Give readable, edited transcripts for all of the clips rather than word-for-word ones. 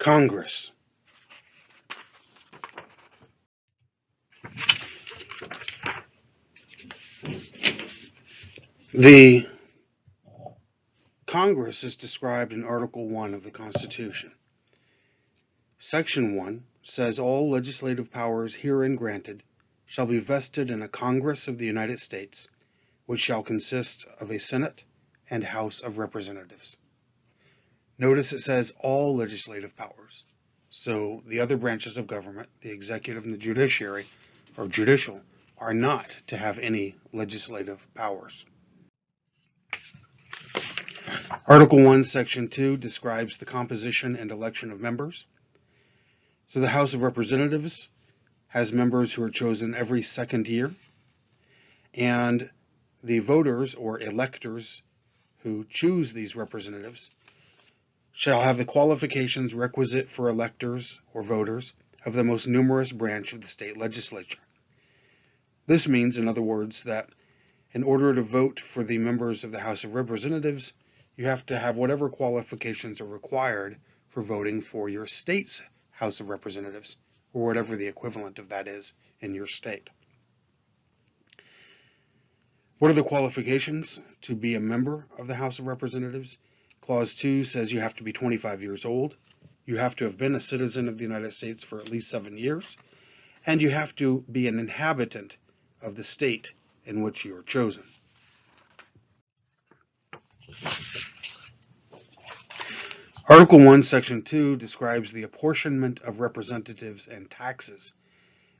Congress. The Congress is described in Article 1 of the Constitution. Section 1 says all legislative powers herein granted shall be vested in a Congress of the United States, which shall consist of a Senate and House of Representatives. Notice it says all legislative powers. So the other branches of government, the executive and the judiciary, or judicial, are not to have any legislative powers. Article 1, Section 2 describes the composition and election of members. So the House of Representatives has members who are chosen every second year, and the voters or electors who choose these representatives shall have the qualifications requisite for electors or voters of the most numerous branch of the state legislature. This means, in other words, that in order to vote for the members of the House of Representatives, you have to have whatever qualifications are required for voting for your state's House of Representatives, or whatever the equivalent of that is in your state. What are the qualifications to be a member of the House of Representatives? Clause 2 says you have to be 25 years old, you have to have been a citizen of the United States for at least 7 years, and you have to be an inhabitant of the state in which you are chosen. Article 1, Section 2 describes the apportionment of representatives and taxes.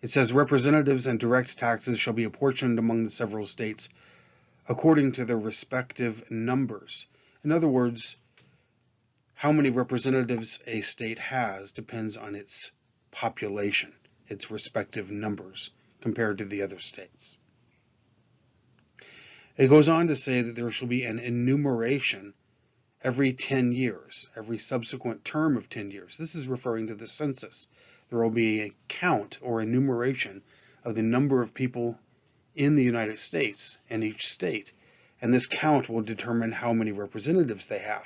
It says representatives and direct taxes shall be apportioned among the several states according to their respective numbers. In other words, how many representatives a state has depends on its population, its respective numbers, compared to the other states. It goes on to say that there shall be an enumeration every 10 years, every subsequent term of 10 years. This is referring to the census. There will be a count or enumeration of the number of people in the United States in each state, and this count will determine how many representatives they have.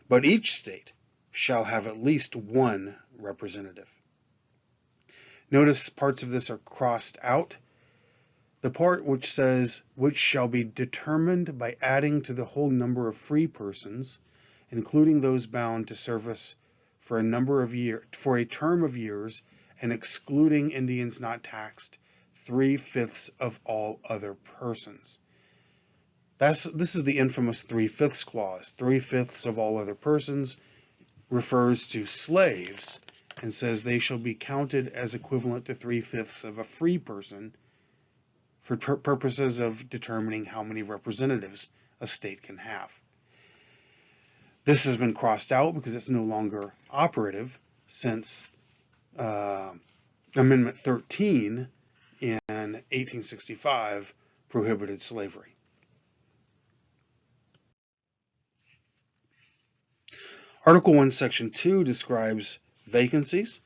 But each state shall have at least one representative. Notice parts of this are crossed out. The part which says, which shall be determined by adding to the whole number of free persons, including those bound to service for a term of years, and excluding Indians not taxed, 3/5 of all other persons. This is the infamous 3/5 clause. 3/5 of all other persons refers to slaves and says they shall be counted as equivalent to 3/5 of a free person for purposes of determining how many representatives a state can have. This has been crossed out because it's no longer operative since Amendment 13 in 1865 prohibited slavery. Article 1, Section 2 describes vacancies.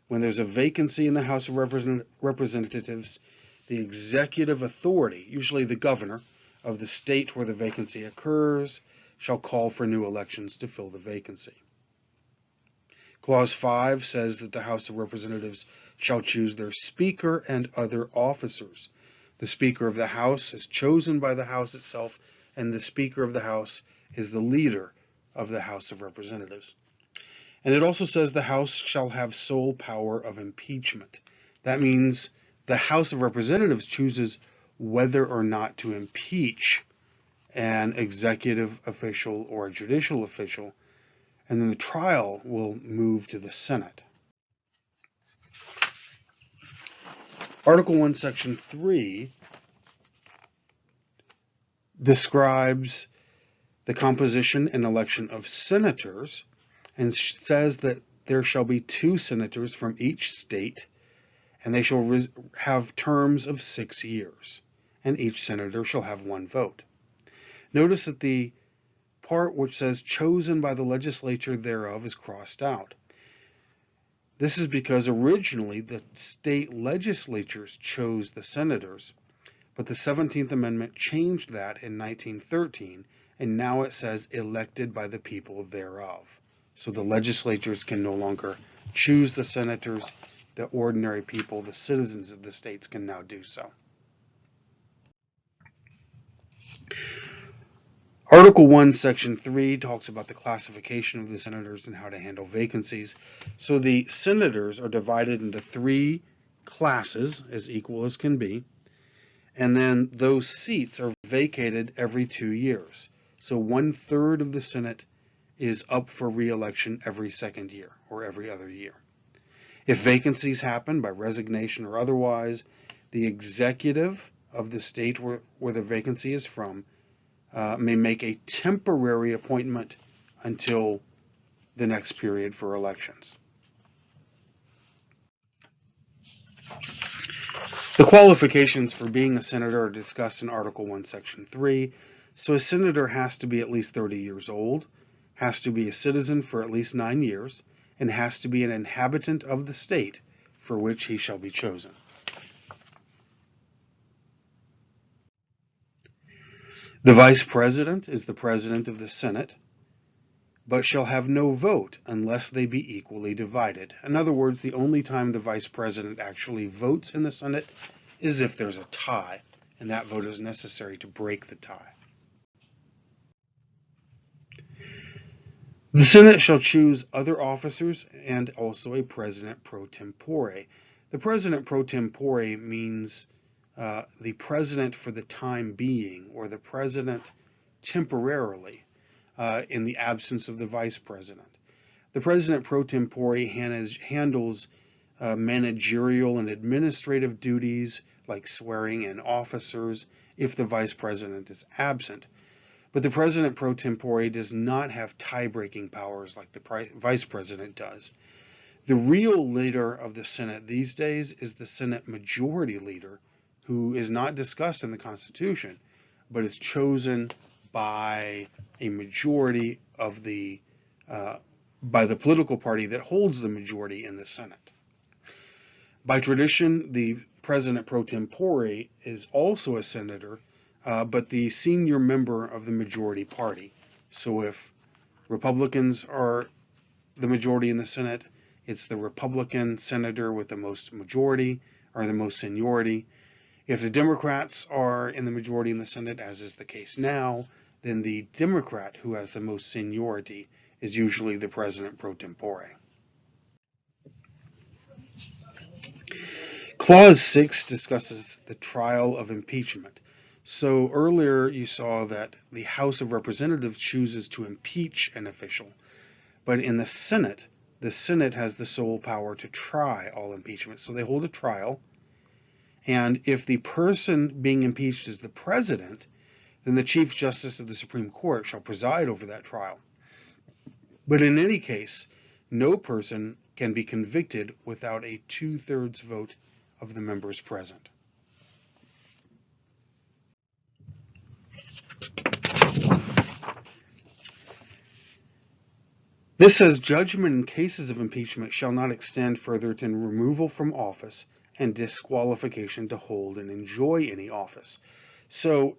When there's a vacancy in the House of Representatives, the executive authority, usually the governor of the state where the vacancy occurs, shall call for new elections to fill the vacancy. Clause 5 says that the House of Representatives shall choose their Speaker and other officers. The Speaker of the House is chosen by the House itself, and the Speaker of the House is the leader of the House of Representatives. And it also says the House shall have sole power of impeachment. That means the House of Representatives chooses whether or not to impeach an executive official or a judicial official, and then the trial will move to the Senate. Article 1, Section 3 describes the composition and election of senators and says that there shall be 2 senators from each state, and they shall have terms of 6 years, and each senator shall have 1 vote. Notice that the part which says chosen by the legislature thereof is crossed out. This is because originally the state legislatures chose the senators, but the 17th Amendment changed that in 1913, and now it says elected by the people thereof. So the legislatures can no longer choose the senators. The ordinary people, the citizens of the states, can now do so. Article 1, Section 3 talks about the classification of the senators and how to handle vacancies. So the senators are divided into 3 classes, as equal as can be, and then those seats are vacated every 2 years. So 1/3 of the Senate is up for re-election every 2nd year or every other year. If vacancies happen by resignation or otherwise, the executive of the state where the vacancy is from may make a temporary appointment until the next period for elections. The qualifications for being a senator are discussed in Article 1, Section 3. So a senator has to be at least 30 years old, has to be a citizen for at least 9 years, and has to be an inhabitant of the state for which he shall be chosen. The vice president is the president of the Senate, but shall have no vote unless they be equally divided. In other words, the only time the vice president actually votes in the Senate is if there's a tie, and that vote is necessary to break the tie. The Senate shall choose other officers and also a president pro tempore. The president pro tempore means the president for the time being, or the president temporarily, in the absence of the vice president. The president pro tempore handles managerial and administrative duties like swearing in officers if the vice president is absent. But the president pro tempore does not have tie-breaking powers like the vice president does. The real leader of the Senate these days is the Senate majority leader, who is not discussed in the Constitution, but is chosen by a majority of by the political party that holds the majority in the Senate. By tradition, the president pro tempore is also a senator, but the senior member of the majority party. So if Republicans are the majority in the Senate, it's the Republican senator with the most majority or the most seniority. If the Democrats are in the majority in the Senate, as is the case now, then the Democrat who has the most seniority is usually the president pro tempore. Clause 6 discusses the trial of impeachment. So earlier you saw that the House of Representatives chooses to impeach an official, but in the Senate has the sole power to try all impeachment. So they hold a trial, and if the person being impeached is the president, then the Chief Justice of the Supreme Court shall preside over that trial. But in any case, no person can be convicted without a 2/3 vote of the members present. This says judgment in cases of impeachment shall not extend further than removal from office and disqualification to hold and enjoy any office. So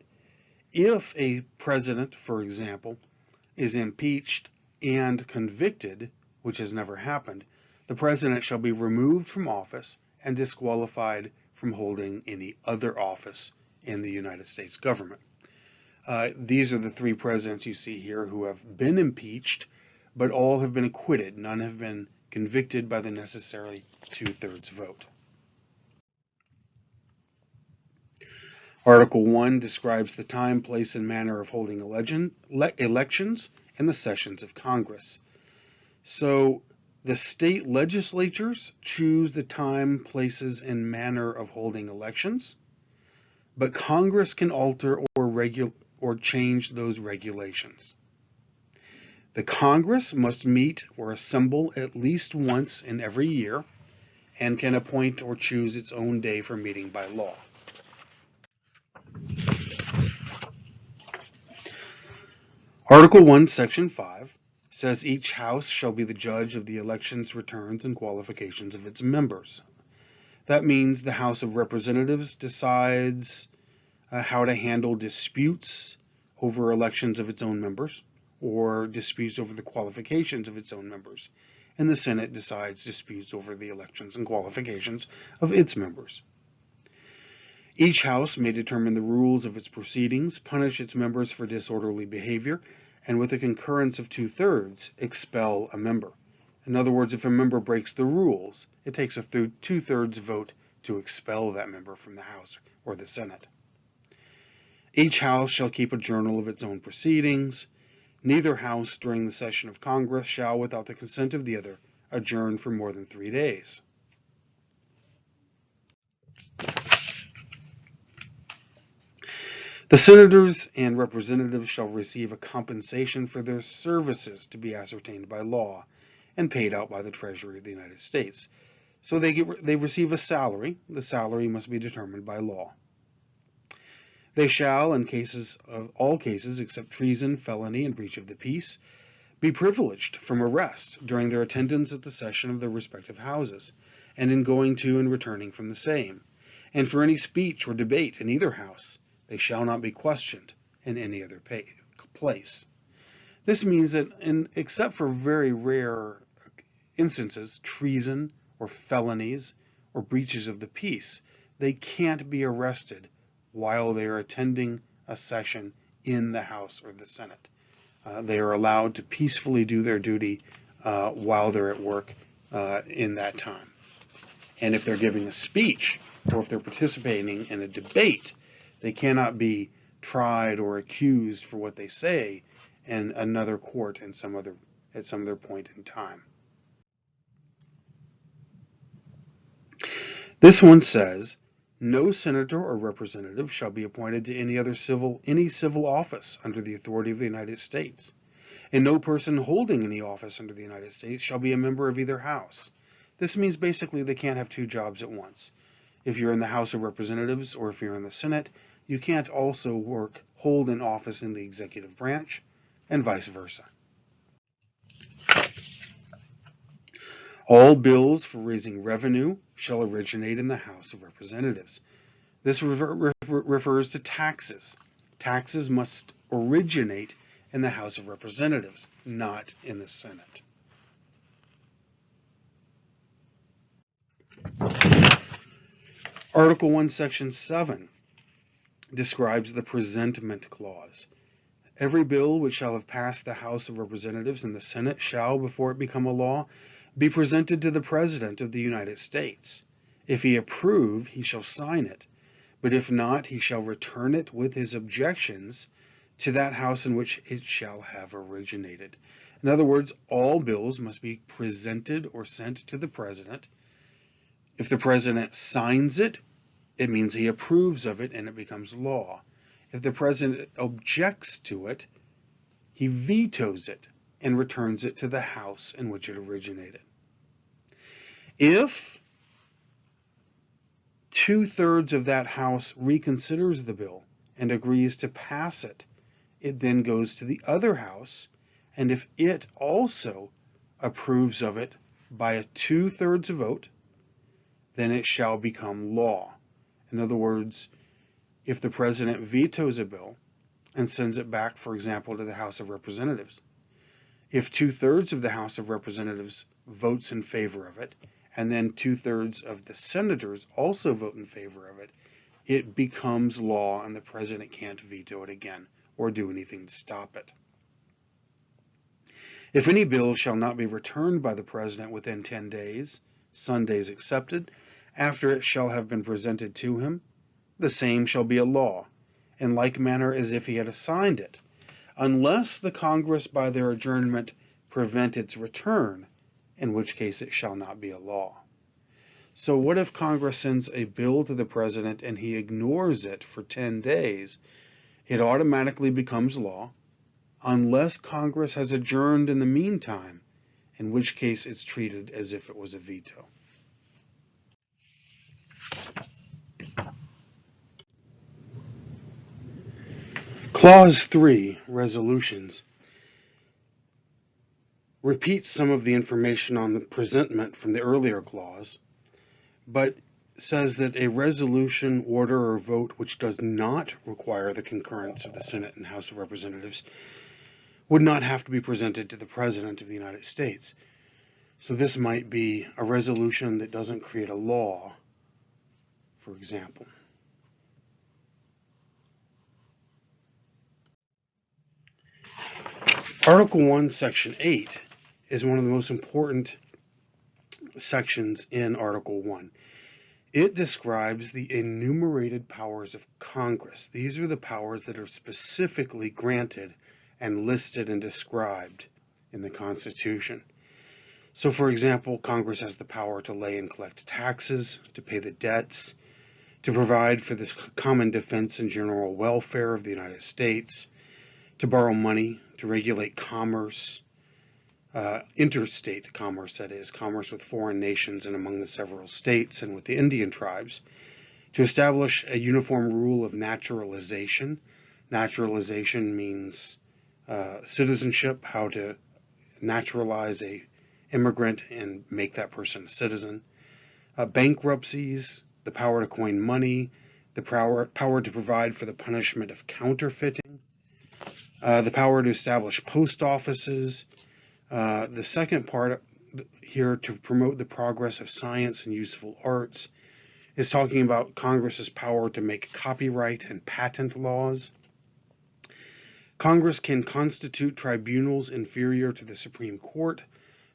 if a president, for example, is impeached and convicted, which has never happened, the president shall be removed from office and disqualified from holding any other office in the United States government. These are the 3 presidents you see here who have been impeached, but all have been acquitted. None have been convicted by the necessary 2/3 vote. Article 1 describes the time, place, and manner of holding elections and the sessions of Congress. So the state legislatures choose the time, places, and manner of holding elections, but Congress can alter or change those regulations. The Congress must meet or assemble at least once in every year and can appoint or choose its own day for meeting by law. Article 1, Section 5 says each house shall be the judge of the elections, returns, and qualifications of its members. That means the House of Representatives decides how to handle disputes over elections of its own members, or disputes over the qualifications of its own members, and the Senate decides disputes over the elections and qualifications of its members. Each house may determine the rules of its proceedings, punish its members for disorderly behavior, and with a concurrence of 2/3, expel a member. In other words, if a member breaks the rules, it takes a 2/3 vote to expel that member from the House or the Senate. Each house shall keep a journal of its own proceedings. Neither house during the session of Congress shall, without the consent of the other, adjourn for more than 3 days. The senators and representatives shall receive a compensation for their services to be ascertained by law and paid out by the Treasury of the United States. So they receive a salary. The salary must be determined by law. They shall, in all cases except treason, felony, and breach of the peace, be privileged from arrest during their attendance at the session of their respective houses, and in going to and returning from the same. And for any speech or debate in either house, they shall not be questioned in any other place. This means that, except for very rare instances, treason or felonies or breaches of the peace, they can't be arrested while they are attending a session in the House or the Senate. They are allowed to peacefully do their duty while they're at work in that time. And if they're giving a speech or if they're participating in a debate, they cannot be tried or accused for what they say in another court at some other point in time. This one says, no senator or representative shall be appointed to any civil office under the authority of the United States, and no person holding any office under the United States shall be a member of either house. This means basically they can't have two jobs at once. If you're in the House of Representatives or if you're in the Senate, you can't also hold an office in the executive branch, and vice versa. All bills for raising revenue shall originate in the House of Representatives. This refers to taxes. Taxes must originate in the House of Representatives, not in the Senate. Article 1, Section 7 describes the presentment clause. Every bill which shall have passed the House of Representatives and the Senate shall, before it become a law, be presented to the President of the United States. If he approve, he shall sign it, but if not, he shall return it with his objections to that House in which it shall have originated. In other words, all bills must be presented or sent to the President. If the President signs it, it means he approves of it and it becomes law. If the President objects to it, he vetoes it and returns it to the House in which it originated. If 2/3 of that House reconsiders the bill and agrees to pass it, it then goes to the other House, and if it also approves of it by a 2/3 vote, then it shall become law. In other words, if the President vetoes a bill and sends it back, for example, to the House of Representatives, if 2/3 of the House of Representatives votes in favor of it, and then 2/3 of the senators also vote in favor of it, it becomes law and the President can't veto it again or do anything to stop it. If any bill shall not be returned by the President within 10 days, Sundays excepted, after it shall have been presented to him, the same shall be a law, in like manner as if he had assigned it, unless the Congress by their adjournment prevent its return, in which case it shall not be a law. So what if Congress sends a bill to the President and he ignores it for 10 days? It automatically becomes law, unless Congress has adjourned in the meantime, in which case it's treated as if it was a veto. Clause 3, resolutions, repeats some of the information on the presentment from the earlier clause, but says that a resolution, order, or vote which does not require the concurrence of the Senate and House of Representatives would not have to be presented to the President of the United States. So this might be a resolution that doesn't create a law, for example. Article 1, Section 8 is one of the most important sections in Article 1. It describes the enumerated powers of Congress. These are the powers that are specifically granted and listed and described in the Constitution. So, for example, Congress has the power to lay and collect taxes, to pay the debts, to provide for the common defense and general welfare of the United States, to borrow money, to regulate commerce, interstate commerce, that is, commerce with foreign nations and among the several states and with the Indian tribes, to establish a uniform rule of naturalization. Naturalization means citizenship, how to naturalize a immigrant and make that person a citizen. Bankruptcies, the power to coin money, the power to provide for the punishment of counterfeiting, the power to establish post offices. The second part here, to promote the progress of science and useful arts, is talking about Congress's power to make copyright and patent laws. Congress can constitute tribunals inferior to the Supreme Court.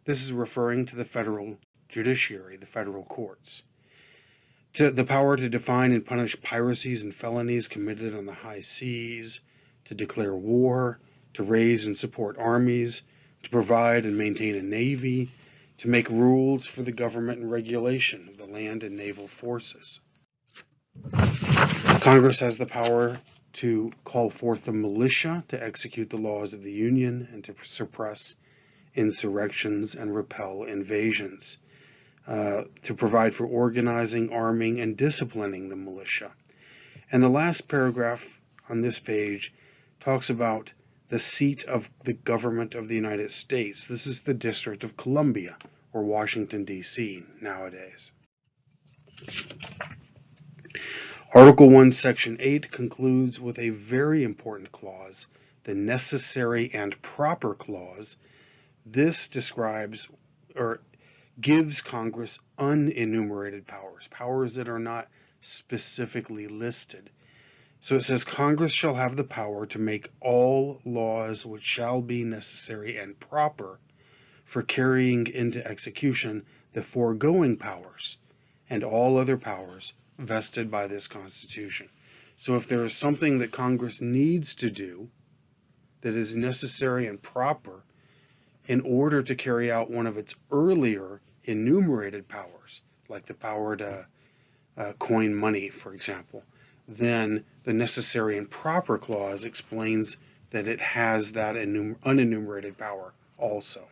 This is referring to the federal judiciary, the federal courts. To the power to define and punish piracies and felonies committed on the high seas, to declare war, to raise and support armies, to provide and maintain a navy, to make rules for the government and regulation of the land and naval forces. Congress has the power to call forth the militia to execute the laws of the Union and to suppress insurrections and repel invasions, to provide for organizing, arming, and disciplining the militia. And the last paragraph on this page talks about the seat of the government of the United States. This is the District of Columbia, or Washington, D.C. nowadays. Article 1, Section 8 concludes with a very important clause, the necessary and proper clause. This describes or gives Congress unenumerated powers, powers that are not specifically listed. So it says, Congress shall have the power to make all laws which shall be necessary and proper for carrying into execution the foregoing powers and all other powers vested by this Constitution. So if there is something that Congress needs to do that is necessary and proper in order to carry out one of its earlier enumerated powers, like the power to coin money, for example, then the necessary and proper clause explains that it has that unenumerated power also.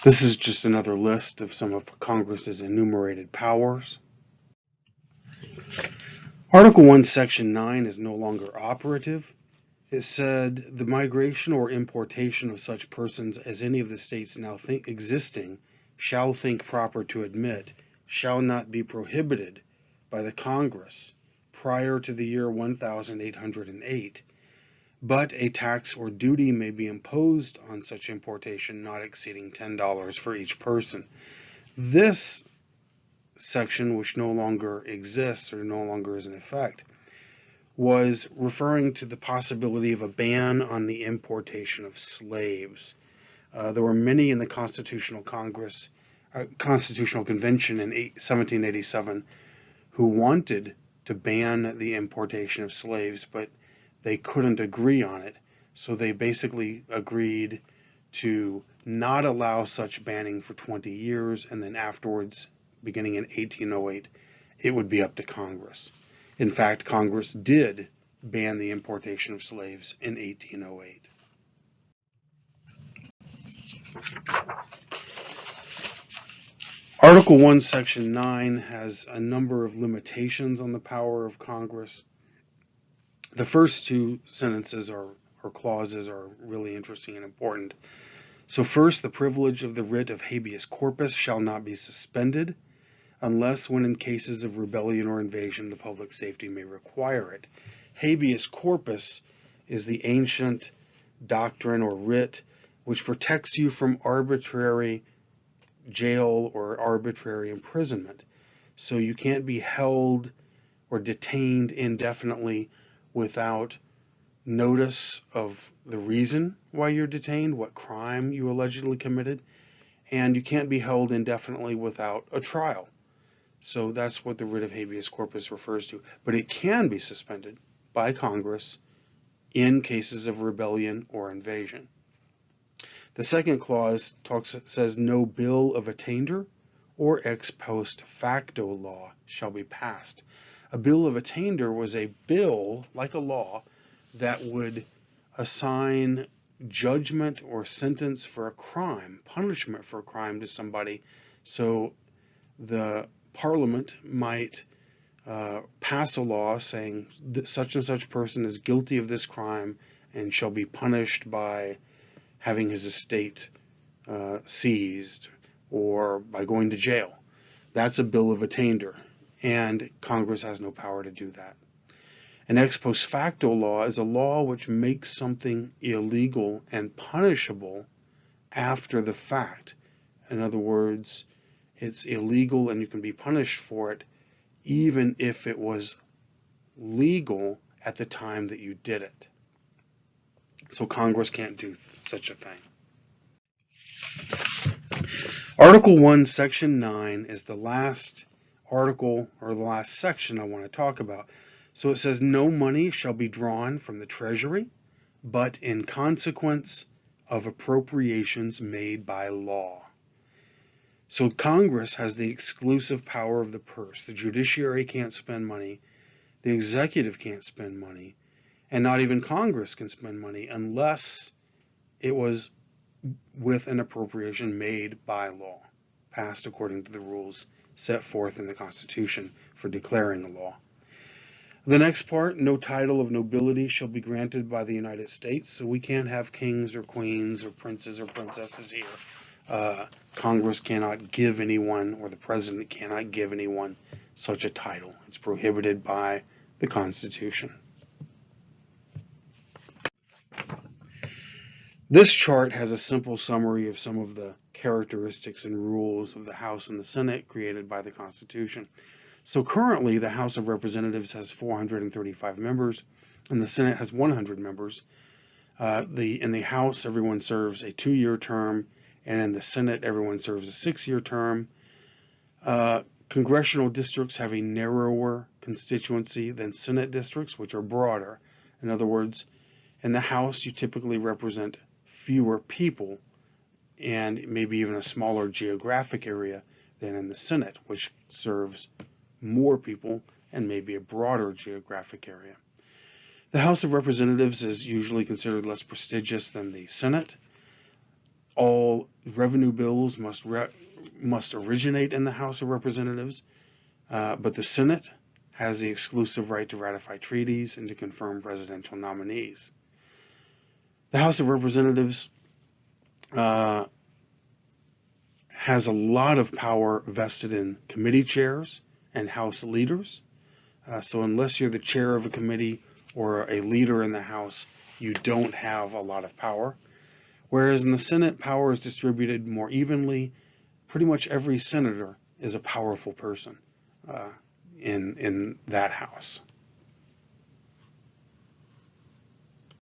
This is just another list of some of Congress's enumerated powers. Article 1, Section 9 is no longer operative. It said, the migration or importation of such persons as any of the states now existing shall think proper to admit shall not be prohibited by the Congress prior to the year 1808, but a tax or duty may be imposed on such importation not exceeding $10 for each person. This section, which no longer exists or no longer is in effect, was referring to the possibility of a ban on the importation of slaves. There were many in the Constitutional Convention in 1787 who wanted to ban the importation of slaves, but they couldn't agree on it. So they basically agreed to not allow such banning for 20 years, and then afterwards, beginning in 1808, it would be up to Congress. In fact, Congress did ban the importation of slaves in 1808. Article 1, Section 9 has a number of limitations on the power of Congress. The first two sentences or clauses are really interesting and important. So first, the privilege of the writ of habeas corpus shall not be suspended unless when in cases of rebellion or invasion the public safety may require it. Habeas corpus is the ancient doctrine or writ which protects you from arbitrary jail or arbitrary imprisonment. So you can't be held or detained indefinitely without notice of the reason why you're detained, what crime you allegedly committed, and you can't be held indefinitely without a trial. So that's what the writ of habeas corpus refers to. But it can be suspended by Congress in cases of rebellion or invasion. The second clause says no bill of attainder or ex post facto law shall be passed. A bill of attainder was a bill, like a law, that would assign judgment or sentence for a crime, punishment for a crime to somebody. So the Parliament might pass a law saying that such and such person is guilty of this crime and shall be punished by having his estate seized or by going to jail. That's a bill of attainder, and Congress has no power to do that. An ex post facto law is a law which makes something illegal and punishable after the fact. In other words, it's illegal and you can be punished for it even if it was legal at the time that you did it. So Congress can't do such a thing. Article 1, Section 9 is the last article or the last section I want to talk about. So it says, no money shall be drawn from the Treasury, but in consequence of appropriations made by law. So Congress has the exclusive power of the purse. The judiciary can't spend money, the executive can't spend money, and not even Congress can spend money unless it was with an appropriation made by law, passed according to the rules set forth in the Constitution for declaring a law. The next part, no title of nobility shall be granted by the United States, so we can't have kings or queens or princes or princesses here. Congress cannot give anyone, or the president cannot give anyone such a title. It's prohibited by the Constitution. This chart has a simple summary of some of the characteristics and rules of the House and the Senate created by the Constitution. So currently, the House of Representatives has 435 members, and the Senate has 100 members. In the House, everyone serves a 2-year term, and in the Senate, everyone serves a 6-year term. Congressional districts have a narrower constituency than Senate districts, which are broader. In other words, in the House, you typically represent fewer people and maybe even a smaller geographic area than in the Senate, which serves more people and maybe a broader geographic area. The House of Representatives is usually considered less prestigious than the Senate. All revenue bills must originate in the House of Representatives, but the Senate has the exclusive right to ratify treaties and to confirm presidential nominees. The House of Representatives has a lot of power vested in committee chairs and House leaders. So unless you're the chair of a committee or a leader in the House, you don't have a lot of power. Whereas in the Senate, power is distributed more evenly. Pretty much every senator is a powerful person in that House.